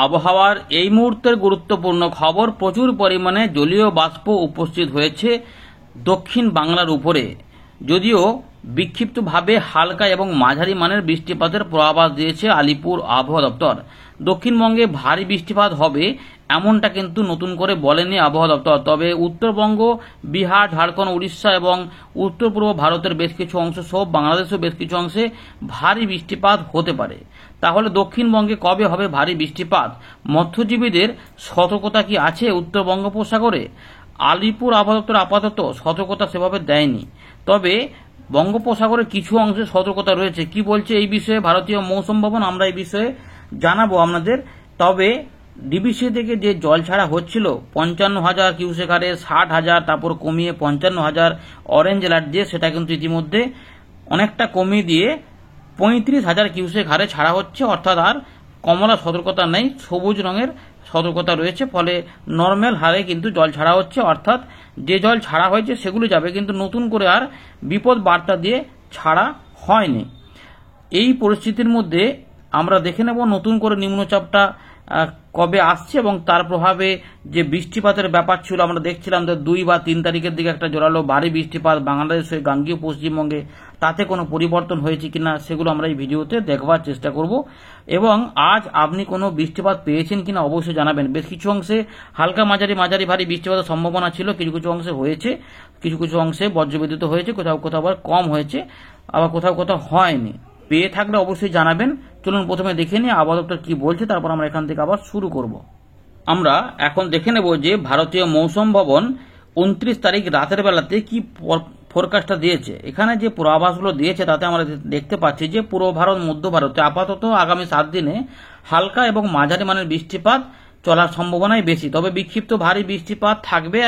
আবহাওয়ার এই মুহূর্তের গুরুত্বপূর্ণ খবর। প্রচুর পরিমাণে জলীয় বাষ্প উপস্থিত হয়েছে দক্ষিণ বাংলার উপরে। যদিও বিক্ষিপ্তভাবে হালকা এবং মাঝারি মানের বৃষ্টিপাতের পূর্বাভাস দিয়েছে আলিপুর আবহাওয়া দপ্তর। দক্ষিণবঙ্গে ভারী বৃষ্টিপাত হবে এমনটা কিন্তু নতুন করে বলেনি আবহাওয়া দপ্তর। তবে উত্তরবঙ্গ, বিহার, ঝাড়খণ্ড, উড়িষ্যা এবং উত্তর পূর্ব ভারতের বেশ কিছু অংশ সহ বাংলাদেশের বেশ কিছু অংশে ভারী বৃষ্টিপাত হতে পারে। তাহলে দক্ষিণবঙ্গে কবে হবে ভারী বৃষ্টিপাত? মৎস্যজীবীদের সতর্কতা কি আছে উত্তর বঙ্গোপসাগরে? আলিপুর আবহাওয়া দপ্তর আপাতত সতর্কতা সেভাবে দেয়নি, তবে বঙ্গোপসাগরের কিছু অংশে সতর্কতা রয়েছে। কি বলছে এই বিষয়ে ভারতীয় মৌসুম ভবন, আমরা এই বিষয়ে জানাবো আপনাদের। তবে ডিবিসি থেকে যে জল ছাড়া হচ্ছিল 55,000 কিউসেক হারে, 60,000, তারপর কমিয়ে 55,000 অরেঞ্জ অ্যালার্ট দিয়ে সেটা কিন্তু ইতিমধ্যে অনেকটা কমিয়ে দিয়ে 35,000 কিউসেক হারে ছাড়া হচ্ছে। অর্থাৎ আর কমলা সতর্কতা নেই, সবুজ রঙের সতর্কতা রয়েছে। ফলে নর্মাল হারে কিন্তু জল ছাড়া হচ্ছে, অর্থাৎ যে জল ছাড়া হয়েছে সেগুলো যাবে, কিন্তু নতুন করে আর বিপদ বার্তা দিয়ে ছাড়া হয়নি। এই পরিস্থিতির মধ্যে আমরা দেখে নেব নতুন করে নিম্নচাপটা কবে আসছে এবং তার প্রভাবে যে বৃষ্টিপাতের ব্যাপার ছিল আমরা দেখছিলাম যে 2 বা 3 তারিখের দিকে একটা জোরালো ভারী বৃষ্টিপাত বাংলাদেশের গাঙ্গীয় পশ্চিমবঙ্গে, তাতে কোনো পরিবর্তন হয়েছে কিনা সেগুলো আমরা এই ভিডিওতে দেখবার চেষ্টা করব। এবং আজ আপনি কোনো বৃষ্টিপাত পেয়েছেন কিনা অবশ্যই জানাবেন। বেশ কিছু অংশে হালকা মাঝারি ভারী বৃষ্টিপাতের সম্ভাবনা ছিল, কিছু কিছু অংশে হয়েছে, কিছু কিছু অংশে বজ্রবিদ্যুৎ হয়েছে, কোথাও কোথাও আবার কম হয়েছে, আবার কোথাও কোথাও হয়নি। পেয়ে থাকলে অবশ্যই জানাবেন। চলুন প্রথমে দেখে নিই আবহাওয়া দপ্তর কি বলছে, তারপর আমরা এখান থেকে আবার শুরু করব। আমরা এখন দেখে নেব যে ভারতীয় মৌসুম ভবন 29 তারিখ রাতের বেলাতে কি ফোরকাস্টটা দিয়েছে। এখানে যে পূর্বাভাসগুলো দিয়েছে তাতে আমরা দেখতে পাচ্ছি যে পূর্ব ভারত, মধ্য ভারতে আপাতত আগামী 7 দিনে হালকা এবং মাঝারি মানের বৃষ্টিপাত চলার সম্ভাবনাই বেশি। তবে বিক্ষিপ্ত ভারী বৃষ্টিপাত থাকবে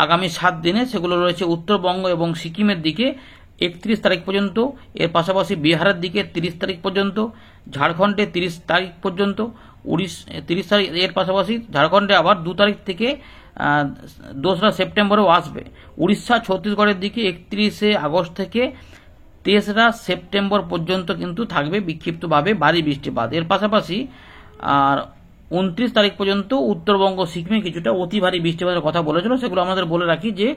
আগামী 7 দিনে। সেগুলো রয়েছে উত্তরবঙ্গ এবং সিকিমের দিকে 31 তারিখ পর্যন্ত, এর পাশাপাশি বিহারের দিকে 30 তারিখ পর্যন্ত, ঝাড়খণ্ডে 30 তারিখ পর্যন্ত, 30 তারিখ, এর পাশাপাশি ঝাড়খণ্ডে আবার 2 তারিখ থেকে 2রা সেপ্টেম্বরেও আসবে। উড়িষ্যা, ছত্তিশগড়ের দিকে 31শে আগস্ট থেকে 23রা সেপ্টেম্বর পর্যন্ত কিন্তু থাকবে বিক্ষিপ্তভাবে ভারী বৃষ্টিপাত। এর পাশাপাশি আর 29 তারিখ পর্যন্ত উত্তরবঙ্গ, সিকিমে কিছুটা অতি ভারী বৃষ্টিপাতের কথা বলেছিল। সেগুলো আমাদের বলে রাখি যে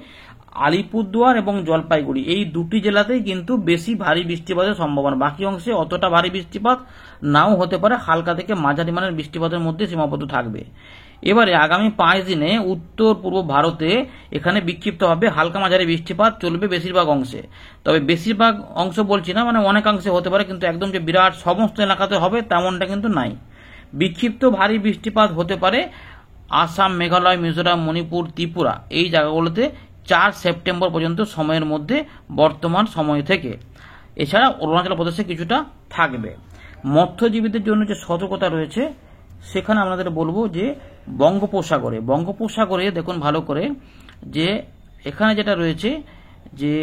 আলিপুরদুয়ার এবং জলপাইগুড়ি এই দুটি জেলাতেই কিন্তু বেশি ভারী বৃষ্টিপাতের সম্ভাবনা। বাকি অংশে অতটা ভারী বৃষ্টিপাত নাও হতে পারে, হালকা থেকে মাঝারি মানের বৃষ্টিপাতের মধ্যে সীমাবদ্ধ থাকবে। এবারে আগামী 5 দিনে উত্তর পূর্ব ভারতে এখানে বিক্ষিপ্তভাবে হালকা মাঝারি বৃষ্টিপাত চলবে বেশিরভাগ অংশে। তবে বেশিরভাগ অংশ বলছি না, মানে অনেকাংশে হতে পারে, কিন্তু একদম যে বিরাট সমস্ত এলাকাতে হবে তেমনটা কিন্তু নাই। বিক্ষিপ্ত ভারী বৃষ্টিপাত হতে পারে আসাম, মেঘালয়, মিজোরাম, মণিপুর, ত্রিপুরা এই জায়গাগুলোতে 4 সেপ্টেম্বর পর্যন্ত সময়ের মধ্যে বর্তমান সময় থেকে। এছাড়া অরুণাচল প্রদেশে কিছুটা থাকবে। মৎস্যজীবীদের জন্য যে সতর্কতা রয়েছে সেখানে আপনাদের বলবো যে বঙ্গোপসাগরে দেখুন ভালো করে যে এখানে যেটা রয়েছে যে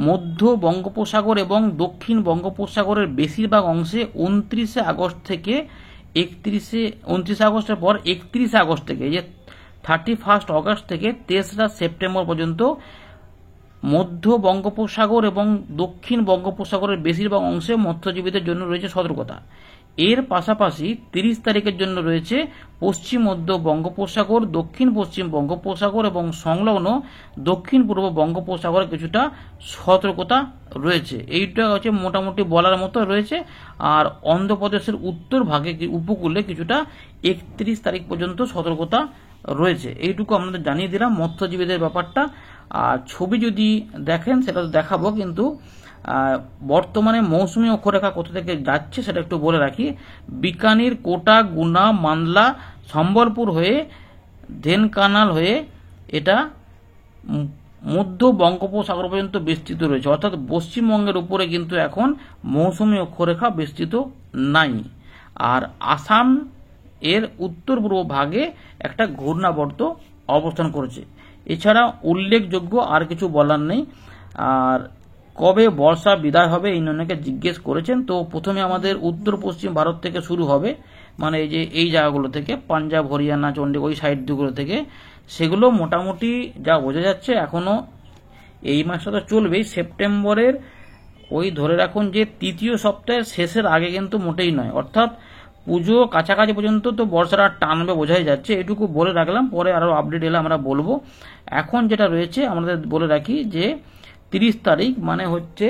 মধ্য বঙ্গোপসাগর এবং দক্ষিণ বঙ্গোপসাগরের বেশিরভাগ অংশে 29শে আগস্ট থেকে 29শে আগস্টের পর 31শে আগস্ট থেকে, যে 31 আগস্ট থেকে 23রা সেপ্টেম্বর পর্যন্ত মধ্য বঙ্গোপসাগর এবং দক্ষিণ বঙ্গোপসাগরের বেশিরভাগ অংশে মৎস্যজীবীদের জন্য রয়েছে সতর্কতা। এর পাশাপাশি 30 তারিখের জন্য রয়েছে পশ্চিম মধ্য বঙ্গোপসাগর, দক্ষিণ পশ্চিম বঙ্গোপসাগর এবং সংলগ্ন দক্ষিণ পূর্ব বঙ্গোপসাগরে কিছুটা সতর্কতা রয়েছে। এইটা হচ্ছে মোটামুটি বলার মতো রয়েছে। আর অন্ধ্রপ্রদেশের উত্তর ভাগে উপকূলে কিছুটা 31 তারিখ পর্যন্ত সতর্কতা রয়েছে। এইটুকু আপনাদের জানিয়ে দিলাম মৎস্যজীবীদের ব্যাপারটা। আর ছবি যদি দেখেন সেটা তো দেখাবো, কিন্তু বর্তমানে মৌসুমী অক্ষরেখা কোথা থেকে যাচ্ছে সেটা একটু বলে রাখি। বিকানির, কোটা, গুনা, মান্দলা, সম্বলপুর হয়ে ধেনকানাল হয়ে এটা মধ্য বঙ্গোপসাগর পর্যন্ত বিস্তৃত রয়েছে। অর্থাৎ পশ্চিমবঙ্গের উপরে কিন্তু এখন মৌসুমী অক্ষরেখা বিস্তৃত নাই। আর আসাম এর উত্তর পূর্ব ভাগে একটা ঘূর্ণাবর্ত অবস্থান করেছে। এছাড়া উল্লেখযোগ্য আর কিছু বলার নেই। আর কবে বর্ষা বিদায় হবে এই অনেকে জিজ্ঞেস করেছেন। তো প্রথমে আমাদের উত্তর পশ্চিম ভারত থেকে শুরু হবে, মানে এই যে এই জায়গাগুলো থেকে পাঞ্জাব, হরিয়ানা, চণ্ডীগড় ওই সাইডগুলো থেকে। সেগুলো মোটামুটি যা বোঝা যাচ্ছে এখনো এই মাসটা তো চলবেই, সেপ্টেম্বরের ওই ধরে রাখুন যে 3য় সপ্তাহের শেষের আগে কিন্তু মোটেই নয়। অর্থাৎ পুজো কাছাকাছি পর্যন্ত তো বর্ষাটা টানবে বোঝাই যাচ্ছে, এটুকু বলে রাখলাম, পরে আরও আপডেট এলে আমরা বলবো। এখন যেটা রয়েছে আমাদের বলে রাখি যে 30 তারিখ মানে হচ্ছে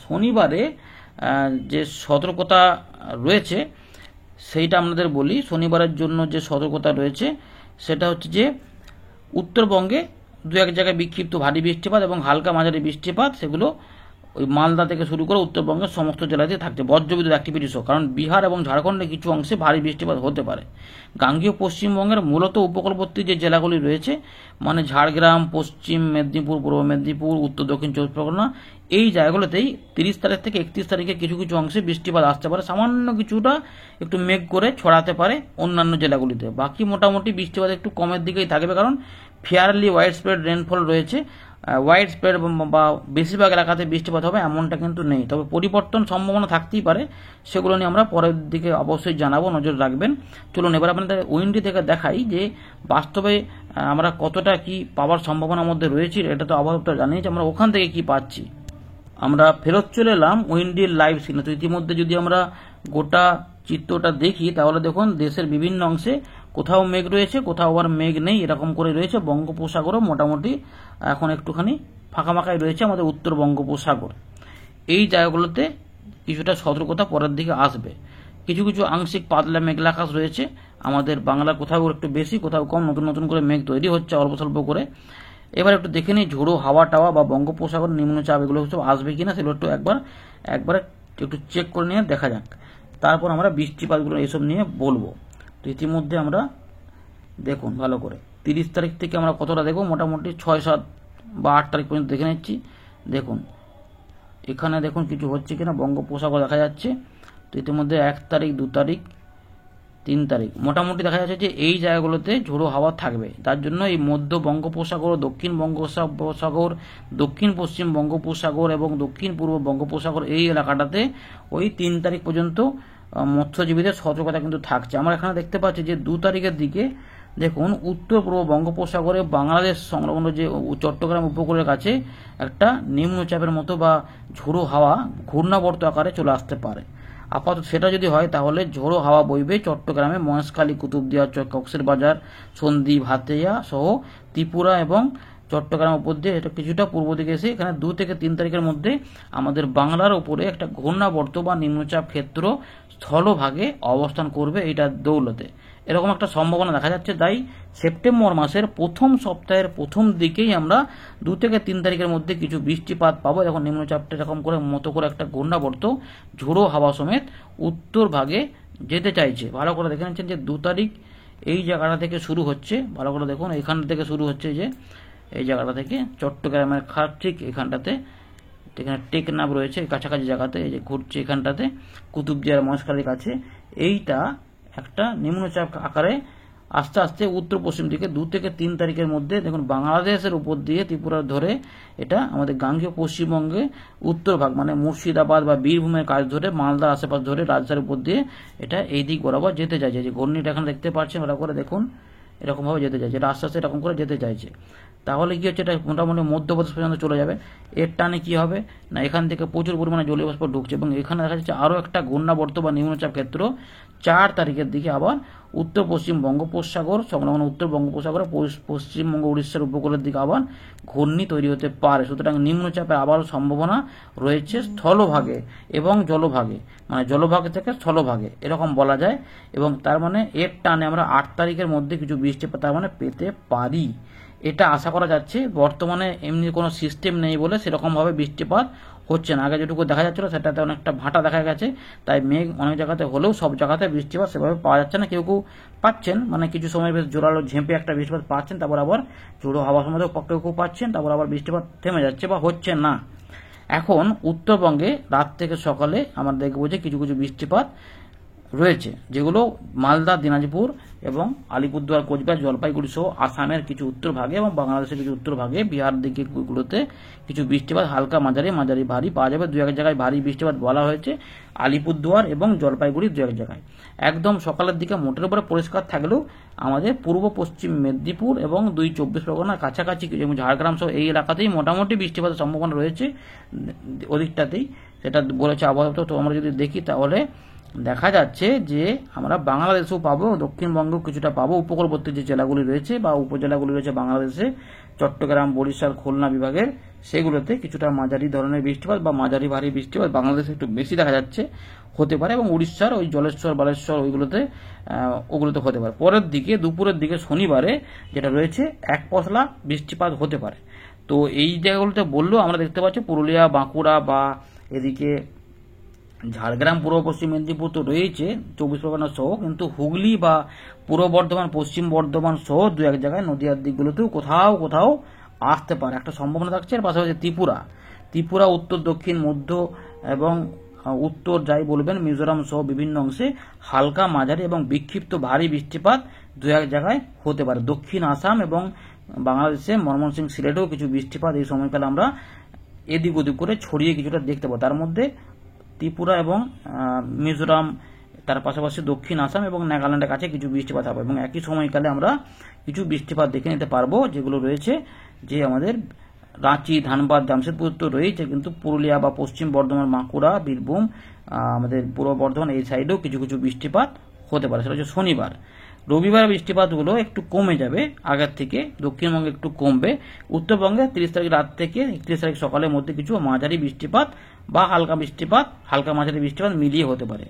শনিবারে যে সতর্কতা রয়েছে সেইটা আপনাদের বলি। শনিবারের জন্য যে সতর্কতা রয়েছে সেটা হচ্ছে যে উত্তরবঙ্গে দু এক জায়গায় বিক্ষিপ্ত ভারী বৃষ্টিপাত এবং হালকা মাঝারি বৃষ্টিপাত, সেগুলো ওই মালদা থেকে শুরু করে উত্তরবঙ্গের সমস্ত জেলাতে থাকছে, বজ্রবিদ্যুৎ অ্যাক্টিভিটি সহ। কারণ বিহার এবং ঝাড়খণ্ডের কিছু অংশে ভারী বৃষ্টিপাত হতে পারে। গাঙ্গেয় পশ্চিমবঙ্গের মূলত উপকূলবর্তী যে জেলাগুলি রয়েছে, মানে ঝাড়গ্রাম, পশ্চিম মেদিনীপুর, পূর্ব মেদিনীপুর, উত্তর দক্ষিণ চব্বিশ পরগনা, এই জায়গাগুলোতেই 30 তারিখ থেকে 31 তারিখে কিছু কিছু অংশে বৃষ্টিপাত আসতে পারে, সামান্য কিছুটা একটু মেঘ করে ছড়াতে পারে অন্যান্য জেলাগুলিতে। বাকি মোটামুটি বৃষ্টিপাত একটু কমের দিকেই থাকবে, কারণ ফেয়ারলি ওয়াইড স্প্রেড রেনফল রয়েছে। ওয়াইড স্প্রেড বা বেশিরভাগ এলাকাতে বৃষ্টিপাত হবে এমনটা কিন্তু নেই, তবে পরিবর্তন সম্ভাবনা থাকতেই পারে, সেগুলো নিয়ে আমরা পরের দিকে অবশ্যই জানাবো, নজর রাখবেন। চলুন এবার আপনাদের উইন্ডি থেকে দেখাই যে বাস্তবে আমরা কতটা কি পাওয়ার সম্ভাবনার মধ্যে রয়েছি। এটা তো আবহাওয়া জানিয়েছি, আমরা ওখান থেকে কি পাচ্ছি। আমরা ফেরত চলে এলাম উইন্ডির লাইভ সিনে। তো ইতিমধ্যে যদি আমরা গোটা চিত্রটা দেখি তাহলে দেখুন দেশের বিভিন্ন অংশে কোথাও মেঘ রয়েছে, কোথাও আবার মেঘ নেই, এরকম করে রয়েছে। বঙ্গোপসাগরও মোটামুটি এখন একটুখানি ফাঁকা ফাঁকাই রয়েছে, আমাদের উত্তর বঙ্গোপসাগর। এই জায়গাগুলোতে কিছুটা সতর্কতা পরের দিকে আসবে। কিছু কিছু আংশিক পাতলা মেঘলা আকাশ রয়েছে আমাদের বাংলার, কোথাও একটু বেশি কোথাও কম, নতুন নতুন করে মেঘ তৈরি হচ্ছে অল্প স্বল্প করে। এবার একটু দেখে নিই ঝোড়ো হাওয়া টাওয়া বা বঙ্গোপসাগর নিম্নচাপ এগুলো সব আসবে কিনা, সেগুলো একটু একবার একটু চেক করে নিয়ে দেখা যাক, তারপর আমরা বৃষ্টিপাতগুলো এসব নিয়ে বলবো। তো ইতিমধ্যে আমরা দেখুন ভালো করে 30 তারিখ থেকে আমরা কতটা দেখব, মোটামুটি 6, 7 বা 8 তারিখ পর্যন্ত দেখে নিচ্ছি। দেখুন এখানে দেখুন কিছু হচ্ছে কিনা, বঙ্গোপসাগর দেখা যাচ্ছে। তো ইতিমধ্যে 1 তারিখ, 2 তারিখ, 3 তারিখ মোটামুটি দেখা যাচ্ছে যে এই জায়গাগুলোতে ঝোড়ো হাওয়া থাকবে। তার জন্য এই মধ্য বঙ্গোপসাগর, দক্ষিণ বঙ্গোপসাগর, দক্ষিণ পশ্চিম বঙ্গোপসাগর এবং দক্ষিণ পূর্ব বঙ্গোপসাগর এই এলাকাটাতে ওই 3 তারিখ পর্যন্ত মৎস্যজীবীদের সতর্কতা কিন্তু থাকছে। আমরা এখানে দেখতে পাচ্ছি যে 2 তারিখের দিকে দেখুন উত্তর পূর্ব বঙ্গোপসাগরে বাংলাদেশ সংলগ্ন যে চট্টগ্রাম উপকূলের কাছে একটা নিম্নচাপের মতো বা ঝোড়ো হাওয়া ঘূর্ণাবর্ত আকারে চলে আসতে পারে। আপাতত সেটা যদি হয় তাহলে ঝোড়ো হাওয়া বইবে চট্টগ্রামে, মহেশখালী, কুতুবদিয়া, কক্সবাজার, সন্দ্বীপ, হাতিয়া সহ ত্রিপুরা এবং চট্টগ্রাম উপর দিয়ে এটা কিছুটা পূর্ব দিকে এসে এখানে 2 থেকে 3 তারিখের মধ্যে আমাদের বাংলার উপরে একটা ঘূর্ণাবর্ত বা নিম্নচাপ ক্ষেত্র স্থলভাগে অবস্থান করবে, এটা দৌলতে এরকম একটা সম্ভাবনা দেখা যাচ্ছে। তাই সেপ্টেম্বর মাসের প্রথম সপ্তাহের প্রথম দিকেই আমরা 2 থেকে 3 তারিখের মধ্যে কিছু বৃষ্টিপাত পাবো। এখন নিম্নচাপটা এরকম করে মতো করে একটা ঘূর্ণাবর্ত ঝোড়ো হাওয়া সমেত উত্তর ভাগে যেতে চাইছে। ভালো করে দেখে নিচ্ছেন যে 2 তারিখ এই জায়গাটা থেকে শুরু হচ্ছে, ভালো করে দেখুন এখান থেকে শুরু হচ্ছে, যে এই জায়গাটা থেকে চট্টগ্রামের ঠিক এখানটাতে, এখানে টেকনাফ রয়েছে কাছাকাছি জায়গাতে, এই যে ঘুরছে এখানটাতে কুতুবদিয়ার মহেশখালীর কাছে, এইটা একটা নিম্নচাপ আকারে আস্তে আস্তে উত্তর পশ্চিম দিকে 2 থেকে 3 তারিখের মধ্যে দেখুন বাংলাদেশের উপর দিয়ে ত্রিপুরা ধরে এটা আমাদের গাঙ্গেয় পশ্চিমবঙ্গে উত্তর ভাগ মানে মুর্শিদাবাদ বা বীরভূমের কাছ ধরে মালদার আশেপাশ ধরে রাজশাহীর উপর দিয়ে এটা এই দিক বরাবর যেতে চাইছে। যে ঘূর্ণিটা এখানে দেখতে পাচ্ছেন, ভালো করে দেখুন এরকমভাবে যেতে চাইছে, এটা আস্তে আস্তে এরকম করে যেতে চাইছে। তাহলে কি হচ্ছে, এটা মোটামুটি মধ্যপ্রদেশ পর্যন্ত চলে যাবে। এর টানে কি হবে না, এখান থেকে প্রচুর পরিমাণে জলীয় বাষ্প ঢুকছে এবং এখানে দেখা যাচ্ছে আরও একটা ঘূর্ণাবর্ত বা নিম্নচাপ ক্ষেত্র 4 তারিখের দিকে আবার উত্তর পশ্চিম বঙ্গোপসাগর সংলগ্ন উত্তর বঙ্গোপসাগর পশ্চিমবঙ্গ উড়িষ্যার উপকূলের দিকে আবার ঘূর্ণি তৈরি হতে পারে। সুতরাং নিম্নচাপের আবারও সম্ভাবনা রয়েছে স্থলভাগে এবং জলভাগে, মানে জলভাগ থেকে স্থলভাগে এরকম বলা যায়। এবং তার মানে এর টানে আমরা 8 তারিখের মধ্যে কিছু বৃষ্টিপাত তার মানে পেতে পারি, এটা আশা করা যাচ্ছে। বর্তমানে এমনি কোনো সিস্টেম নেই বলে সেরকমভাবে বৃষ্টিপাত হচ্ছে না। আগে যেটুকু দেখা যাচ্ছিল সেটাতে অনেকটা ভাটা দেখা গেছে, তাই মেঘ অনেক জায়গাতে হলেও সব জায়গাতে বৃষ্টিপাত সেভাবে পাওয়া যাচ্ছে না। কেউ কেউ পাচ্ছেন, মানে কিছু সময় বেশ জোরালো ঝেঁপে একটা বৃষ্টিপাত পাচ্ছেন, তারপর আবার ঝোড়ো হাওয়া সময়তেও কেউ কেউ পাচ্ছেন, তারপর আবার বৃষ্টিপাত থেমে যাচ্ছে বা হচ্ছে না। এখন উত্তরবঙ্গে রাত থেকে সকালে আমরা দেখব যে কিছু কিছু বৃষ্টিপাত রয়েছে, যেগুলো মালদা, দিনাজপুর এবং আলিপুরদুয়ার, কোচবিহার, জলপাইগুড়ি সহ আসামের কিছু উত্তর ভাগে এবং বাংলাদেশের কিছু উত্তর ভাগে, বিহার দিকগুলোতে কিছু বৃষ্টিপাত হালকা মাঝারি ভারী পাওয়া যাবে। 2-1 জায়গায় ভারী বৃষ্টিপাত বলা হয়েছে আলিপুরদুয়ার এবং জলপাইগুড়ি 2-1 জায়গায়। একদম সকালের দিকে মোটের উপরে পরিষ্কার থাকলেও আমাদের পূর্ব পশ্চিম মেদিনীপুর এবং 2 চব্বিশ পরগনার কাছাকাছি এবং ঝাড়গ্রাম সহ এই এলাকাতেই মোটামুটি বৃষ্টিপাতের সম্ভাবনা রয়েছে ওদিকটাতেই, সেটা বলেছে আবহাওয়া। তো আমরা যদি দেখি তাহলে দেখা যাচ্ছে যে আমরা বাংলাদেশেও পাবো, দক্ষিণবঙ্গেও কিছুটা পাবো, উপকূলবর্তী যে জেলাগুলি রয়েছে বা উপজেলাগুলি রয়েছে বাংলাদেশে, চট্টগ্রাম, বরিশাল, খুলনা বিভাগের, সেগুলোতে কিছুটা মাঝারি ধরনের বৃষ্টিপাত বা মাঝারি ভারী বৃষ্টিপাত বাংলাদেশে একটু বেশি দেখা যাচ্ছে, হতে পারে। এবং উড়িষ্যার ওই জলেশ্বর, বালেশ্বর ওগুলোতে হতে পারে। পরের দিকে দুপুরের দিকে শনিবারে যেটা রয়েছে এক পশলা বৃষ্টিপাত হতে পারে। তো এই জায়গাগুলোতে বললেও আমরা দেখতে পাচ্ছি পুরুলিয়া, বাঁকুড়া বা এদিকে ঝাড়গ্রাম, পূর্ব পশ্চিম মেদিনীপুর তো রয়েছে, 24 পরগনা সহ, কিন্তু হুগলি বা পূর্ব বর্ধমান, পশ্চিম বর্ধমান সহ দু এক জায়গায় নদীয়ার দিকগুলোতেও কোথাও কোথাও আসতে পারে একটা সম্ভাবনা থাকছে। এর পাশাপাশি ত্রিপুরা উত্তর, দক্ষিণ, মধ্য এবং উত্তর যাই বলবেন, মিজোরাম সহ বিভিন্ন অংশে হালকা, মাঝারি এবং বিক্ষিপ্ত ভারী বৃষ্টিপাত দু এক জায়গায় হতে পারে। দক্ষিণ আসাম এবং বাংলাদেশে ময়মনসিংহ, সিলেটেও কিছু বৃষ্টিপাত এই সময়কালে আমরা এদিক ওদিক করে ছড়িয়ে কিছুটা দেখতে পাবো। তার মধ্যে ত্রিপুরা এবং মিজোরাম, তার পাশাপাশি দক্ষিণ আসাম এবং নাগাল্যান্ডের কাছে কিছু বৃষ্টিপাত হবে। এবং একই সময়কালে আমরা কিছু বৃষ্টিপাত দেখে নিতে পারবো, যেগুলো রয়েছে যে আমাদের রাঁচি, ধানবাদ, জামশেদপুর তো রয়েছে, কিন্তু পুরুলিয়া বা পশ্চিম বর্ধমান, বাঁকুড়া, বীরভূম, আমাদের পূর্ব বর্ধমান এই সাইডেও কিছু কিছু বৃষ্টিপাত হতে পারে। সেটা হচ্ছে শনিবার। রবিবার বৃষ্টিপাতগুলো একটু কমে যাবে আগের থেকে, দক্ষিণবঙ্গে একটু কমবে। উত্তরবঙ্গে 30 তারিখ রাত থেকে 31 তারিখ সকালের মধ্যে কিছু মাঝারি বৃষ্টিপাত বা হালকা মাঝারি বৃষ্টিপাত মিলিয়ে হতে পারে।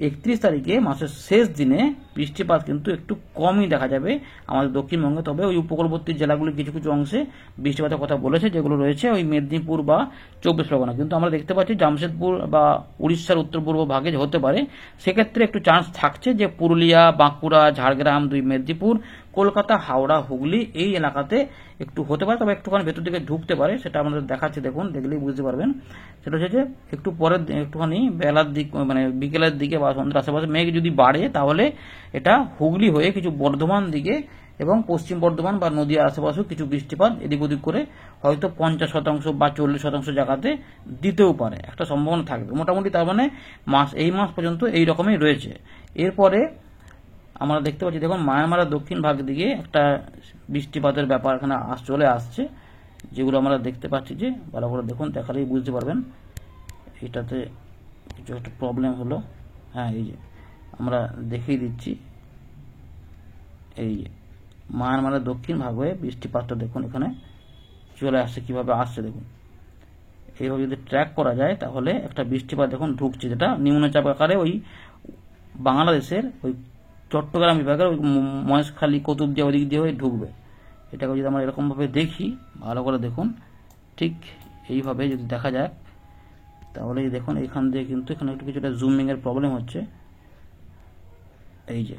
31 তারিখে মাসের শেষ দিনে বৃষ্টিপাত কিন্তু একটু কমই দেখা যাবে আমাদের দক্ষিণবঙ্গে। তবে ওই উপকূলবর্তী জেলাগুলির কিছু কিছু অংশে বৃষ্টিপাতের কথা বলেছে, যেগুলো রয়েছে ওই মেদিনীপুর বা 24 পরগনা। কিন্তু আমরা দেখতে পাচ্ছি জামশেদপুর বা উড়িষ্যার উত্তর পূর্ব ভাগে হতে পারে। সেক্ষেত্রে একটু চান্স থাকছে যে পুরুলিয়া, বাঁকুড়া, ঝাড়গ্রাম, মেদিনীপুর, কলকাতা, হাওড়া, হুগলি এই এলাকাতে একটু হতে পারে। তবে একটুখানি ভেতর দিকে ঢুকতে পারে, সেটা আমাদের দেখাচ্ছে, দেখুন, দেখলেই বুঝতে পারবেন। সেটা হচ্ছে যে একটু পরের একটুখানি বেলার দিক, মানে বিকেলের দিকে বা সন্ধ্যার আশেপাশে মেঘ যদি বাড়ে, তাহলে এটা হুগলি হয়ে কিছু বর্ধমান দিকে এবং পশ্চিম বর্ধমান বা নদীয়ার আশেপাশেও কিছু বৃষ্টিপাত এদিক ওদিক করে হয়তো 50% বা 40% জায়গাতে দিতেও পারে, একটা সম্ভাবনা থাকবে মোটামুটি। তার মানে এই মাস পর্যন্ত এই রকমই রয়েছে। এরপরে আমরা দেখতে পাচ্ছি, দেখুন, মায়ানমারের দক্ষিণ ভাগ দিকে একটা বৃষ্টিপাতের ব্যাপার এখানে চলে আসছে, যেগুলো আমরা দেখতে পাচ্ছি। যে ভালো করে দেখুন, দেখালেই বুঝতে পারবেন। এটাতে কিছু একটা প্রবলেম হলো। হ্যাঁ, এই যে আমরা দেখিয়ে দিচ্ছি, এই যে মায়ানমারের দক্ষিণ ভাগ হয়ে বৃষ্টিপাতটা দেখুন এখানে চলে আসছে, কিভাবে আসছে দেখুন। এইভাবে যদি ট্র্যাক করা যায় তাহলে একটা বৃষ্টিপাত দেখুন ঢুকছে, যেটা নিম্নচাপ আকারে ওই বাংলাদেশের ওই চট্টগ্রাম বিভাগের ওই মহেশখালী, কুতুবদিয়া ওদিক দিয়ে হয়ে ঢুকবে। এটাকে যদি আমরা এরকমভাবে দেখি, ভালো করে দেখুন, ঠিক এইভাবে যদি দেখা যায় তাহলে দেখুন এখান দিয়ে কিন্তু এখানে একটু কিছুটা জুমিংয়ের প্রবলেম হচ্ছে। এই যে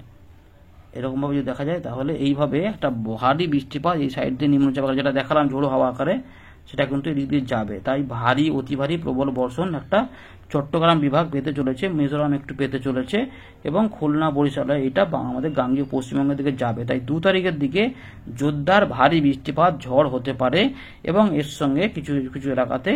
এরকমভাবে যদি দেখা যায় তাহলে এইভাবে একটা ভারী বৃষ্টিপাত এই সাইড দিয়ে নিম্নচাপ আকারে, যেটা দেখালাম ঝোড়ো হাওয়া আকারে, সেটা কিন্তু এদিক দিয়ে যাবে। তাই ভারী, অতি ভারী, প্রবল বর্ষণ একটা চট্টগ্রাম বিভাগ পেতে চলেছে, মিজোরাম একটু পেতে চলেছে এবং খুলনা, বরিশাল এটা আমাদের গাঙ্গীয় পশ্চিমবঙ্গের দিকে যাবে। তাই 2 তারিখের দিকে জোরদার ভারী বৃষ্টিপাত, ঝড় হতে পারে এবং এর সঙ্গে কিছু কিছু এলাকাতে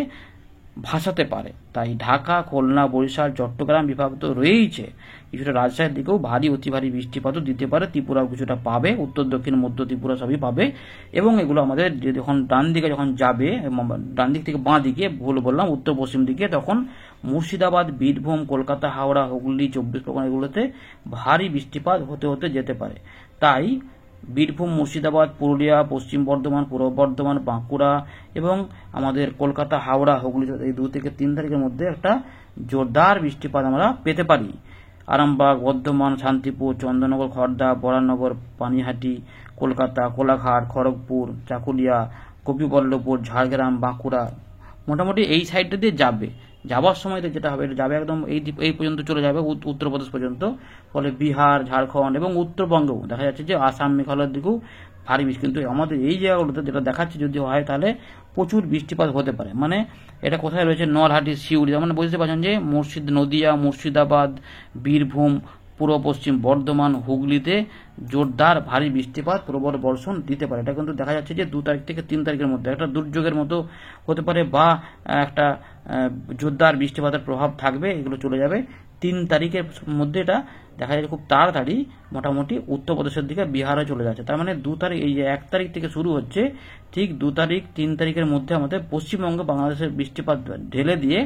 ভাসাতে পারে। তাই ঢাকা, খুলনা, বরিশাল, চট্টগ্রাম বিভাগ তো রয়েইছে, কিছুটা রাজশাহীর দিকেও ভারী, অতি ভারী বৃষ্টিপাতও দিতে পারে। ত্রিপুরাও কিছুটা পাবে, উত্তর, দক্ষিণ, মধ্য ত্রিপুরা সবই পাবে। এবং এগুলো আমাদের যখন ডান দিকে যখন যাবে, ডান দিক থেকে বাঁ দিকে, ভুল বললাম, উত্তর পশ্চিম দিকে, তখন মুর্শিদাবাদ, বীরভূম, কলকাতা, হাওড়া, হুগলি, 24 পরগনা এগুলোতে ভারী বৃষ্টিপাত হতে হতে যেতে পারে। তাই বীরভূম, মুর্শিদাবাদ, পুরুলিয়া, পশ্চিম বর্ধমান, পূর্ব বর্ধমান, বাঁকুড়া এবং আমাদের কলকাতা, হাওড়া, হুগলি এই 2 থেকে 3 তারিখের মধ্যে একটা জোরদার বৃষ্টিপাত আমরা পেতে পারি। আরামবাগ, বর্ধমান, শান্তিপুর, চন্দননগর, খড়দা, বরানগর, পানিহাটি, কলকাতা, কোলাঘাট, খড়গপুর, চাকুলিয়া, গোপীবল্লভপুর, ঝাড়গ্রাম, বাঁকুড়া, মোটামুটি এই সাইডটা দিয়ে যাবে। যাওয়ার সময় যেটা হবে, এটা যাবে একদম এই পর্যন্ত চলে যাবে, উত্তরপ্রদেশ পর্যন্ত। ফলে বিহার, ঝাড়খণ্ড এবং উত্তরবঙ্গেও দেখা যাচ্ছে যে আসাম, মেঘালয়ের দিকেও ভারী বৃষ্টি। কিন্তু আমাদের এই জায়গাগুলোতে যেটা দেখাচ্ছে, যদি হয় তাহলে প্রচুর বৃষ্টিপাত হতে পারে। মানে এটা কোথায় রয়েছে, নলহাটি, সিউড়ি, মানে বুঝতে পারছেন যে নদিয়া, মুর্শিদাবাদ, বীরভূম, পূর্ব পশ্চিম বর্ধমান, হুগলিতে জোরদার ভারী বৃষ্টিপাত, প্রবল বর্ষণ দিতে পারে। এটা কিন্তু দেখা যাচ্ছে যে 2 তারিখ থেকে 3 তারিখের মধ্যে একটা দুর্যোগের মতো হতে পারে, বা একটা জোরদার বৃষ্টিপাতের প্রভাব থাকবে, এগুলো চলে যাবে 3 তারিখের মধ্যে। এটা দেখা যাচ্ছে খুব তাড়াতাড়ি মোটামুটি উত্তরপ্রদেশের দিকে, বিহারে চলে যাচ্ছে। তার মানে 2 তারিখ, এই যে 1 তারিখ থেকে শুরু হচ্ছে, ঠিক 2 তারিখ 3 তারিখের মধ্যে আমাদের পশ্চিমবঙ্গ, বাংলাদেশের বৃষ্টিপাত ঢেলে দিয়ে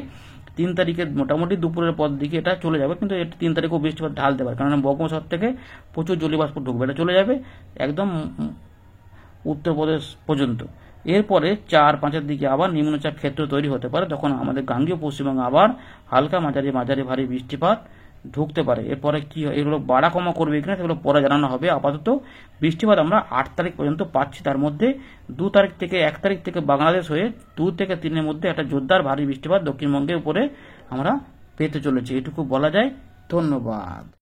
3 তারিখে মোটামুটি দুপুরের পর দিকে এটা চলে যাবে, কিন্তু এটা 3 তারিখেও বৃষ্টিপাত ঢালতে পারে, কারণ বঙ্গোপসাগর থেকে প্রচুর জলীয় বাষ্প ঢুকবে, এটা চলে যাবে একদম উত্তরপ্রদেশ পর্যন্ত। এরপরে 4-5-এর দিকে আবার নিম্নচাপ ক্ষেত্র তৈরি হতে পারে, তখন আমাদের গাঙ্গেয় পশ্চিমবঙ্গে আবার হালকা মাঝারি ভারী বৃষ্টিপাত ঢুকতে পারে। এরপরে কি হয়, এগুলো বাড়া কমা করবে কিনা সেগুলো পরে জানানো হবে। আপাতত বৃষ্টিপাত আমরা 8 তারিখ পর্যন্ত পাচ্ছি, তার মধ্যে 1 তারিখ থেকে বাংলাদেশ হয়ে 2 থেকে 3-এর মধ্যে একটা জোরদার ভারী বৃষ্টিপাত দক্ষিণবঙ্গের উপরে আমরা পেতে চলেছি, এটুকু বলা যায়। ধন্যবাদ।